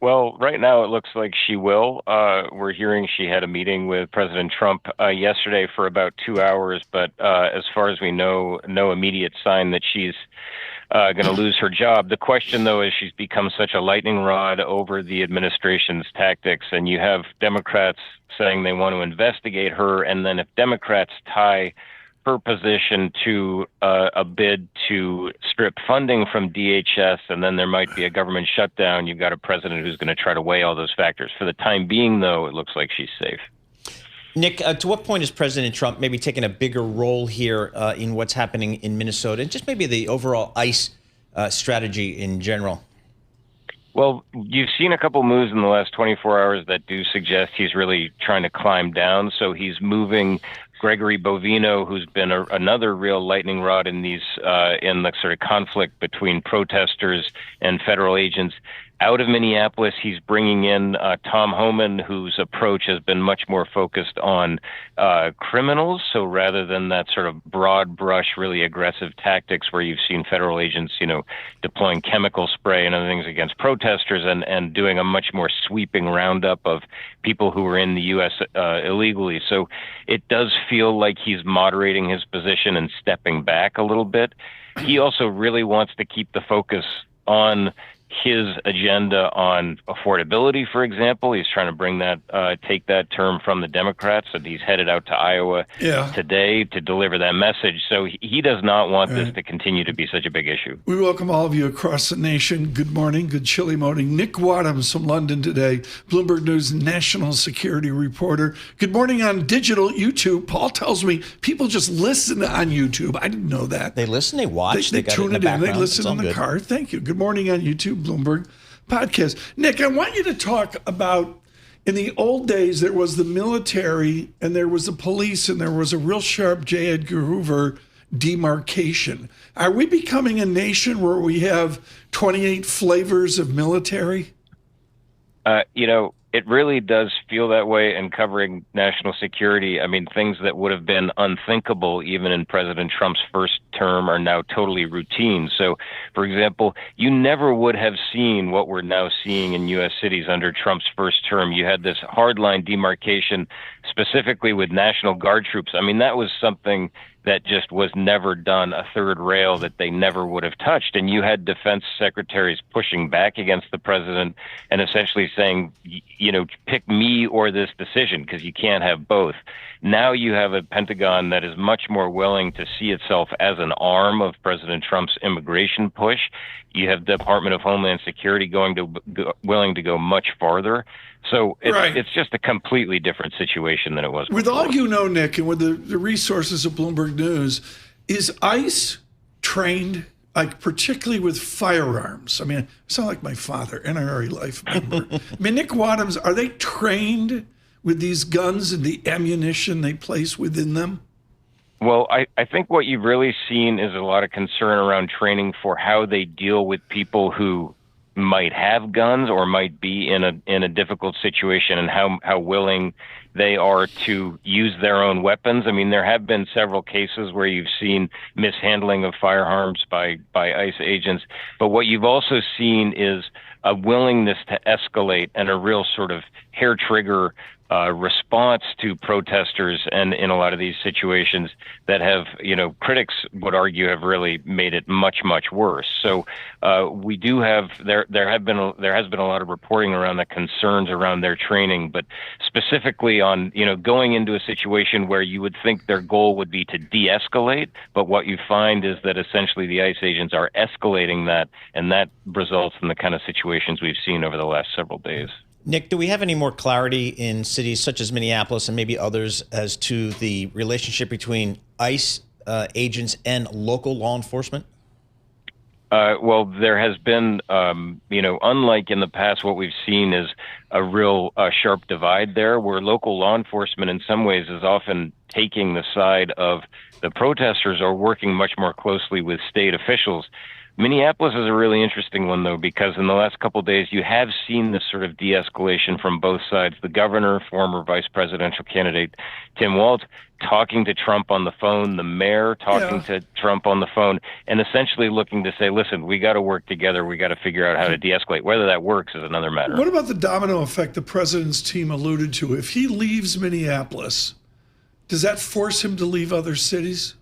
Well, right now it looks like she will. We're hearing she had a meeting with President Trump yesterday for about 2 hours, but as far as we know, no immediate sign that she's going to lose her job. The question, though, is she's become such a lightning rod over the administration's tactics, and you have Democrats saying they want to investigate her, and then if Democrats tie her position to a bid to strip funding from DHS, and then there might be a government shutdown. You've got a president who's going to try to weigh all those factors. For the time being, though, it looks like she's safe. Nick, to what point is President Trump maybe taking a bigger role here in what's happening in Minnesota, and just maybe the overall ICE strategy in general? Well, you've seen a couple moves in the last 24 hours that do suggest he's really trying to climb down. So he's moving Gregory Bovino, who's been another real lightning rod in in the sort of conflict between protesters and federal agents, out of Minneapolis. He's bringing in Tom Homan, whose approach has been much more focused on criminals. So rather than that sort of broad brush, really aggressive tactics where you've seen federal agents, deploying chemical spray and other things against protesters and doing a much more sweeping roundup of people who were in the U.S. Illegally. So it does feel like he's moderating his position and stepping back a little bit. He also really wants to keep the focus on his agenda on affordability, for example. He's trying to bring that, take that term from the Democrats, and he's headed out to Iowa today to deliver that message. So he does not want this to continue to be such a big issue. We welcome all of you across the nation. Good morning, good chilly morning. Nick Wadhams from London today, Bloomberg News national security reporter. Good morning on digital YouTube. Paul tells me people just listen on YouTube. I didn't know that. They listen, they watch, they tune it in, they listen in the car. Thank you. Good morning on YouTube, Bloomberg podcast. Nick, I want you to talk about, in the old days, there was the military and there was the police and there was a real sharp J. Edgar Hoover demarcation. Are we becoming a nation where we have 28 flavors of military? It really does feel that way in covering national security. I mean, things that would have been unthinkable even in President Trump's first term are now totally routine. So, for example, you never would have seen what we're now seeing in U.S. cities under Trump's first term. You had this hardline demarcation specifically with National Guard troops. I mean, that was something that just was never done, a third rail that they never would have touched. And you had defense secretaries pushing back against the president and essentially saying, pick me or this decision, because you can't have both. Now you have a Pentagon that is much more willing to see itself as an arm of President Trump's immigration push. You have the Department of Homeland Security willing to go much farther. So it's just a completely different situation than it was before. With all you know, Nick, and with the resources of Bloomberg News, is ICE trained, particularly with firearms? I mean, I sound like my father, NRA life member. I mean, Nick Wadhams, are they trained with these guns and the ammunition they place within them? Well, I think what you've really seen is a lot of concern around training for how they deal with people who might have guns or might be in a difficult situation, and how willing they are to use their own weapons. I mean, there have been several cases where you've seen mishandling of firearms by ICE agents, but what you've also seen is a willingness to escalate and a real sort of hair trigger response to protesters, and in a lot of these situations that have, critics would argue have really made it much, much worse. So we do have there has been a lot of reporting around the concerns around their training, but specifically on going into a situation where you would think their goal would be to de-escalate, but what you find is that essentially the ICE agents are escalating that, and that results in the kind of situations we've seen over the last several days. Nick, do we have any more clarity in cities such as Minneapolis and maybe others as to the relationship between ICE agents and local law enforcement? Well, there has been, unlike in the past, what we've seen is a real sharp divide there, where local law enforcement in some ways is often taking the side of the protesters or working much more closely with state officials. Minneapolis is a really interesting one, though, because in the last couple of days, you have seen this sort of de-escalation from both sides. The governor, former vice presidential candidate Tim Walz, talking to Trump on the phone, the mayor talking to Trump on the phone, and essentially looking to say, listen, we got to work together. We got to figure out how to de-escalate. Whether that works is another matter. What about the domino effect the president's team alluded to? If he leaves Minneapolis, does that force him to leave other cities?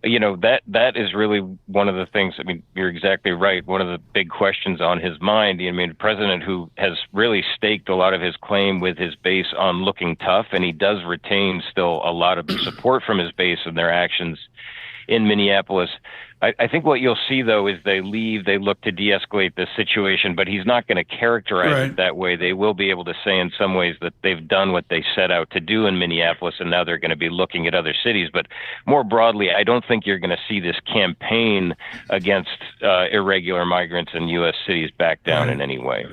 You know, that is really one of the things. I mean, you're exactly right. One of the big questions on his mind. I mean, a president who has really staked a lot of his claim with his base on looking tough, and he does retain still a lot of support from his base and their actions in Minneapolis. I think what you'll see, though, is they leave, they look to de-escalate the situation, but he's not going to characterize it that way. They will be able to say in some ways that they've done what they set out to do in Minneapolis, and now they're going to be looking at other cities. But more broadly, I don't think you're going to see this campaign against irregular migrants in U.S. cities back down in any way.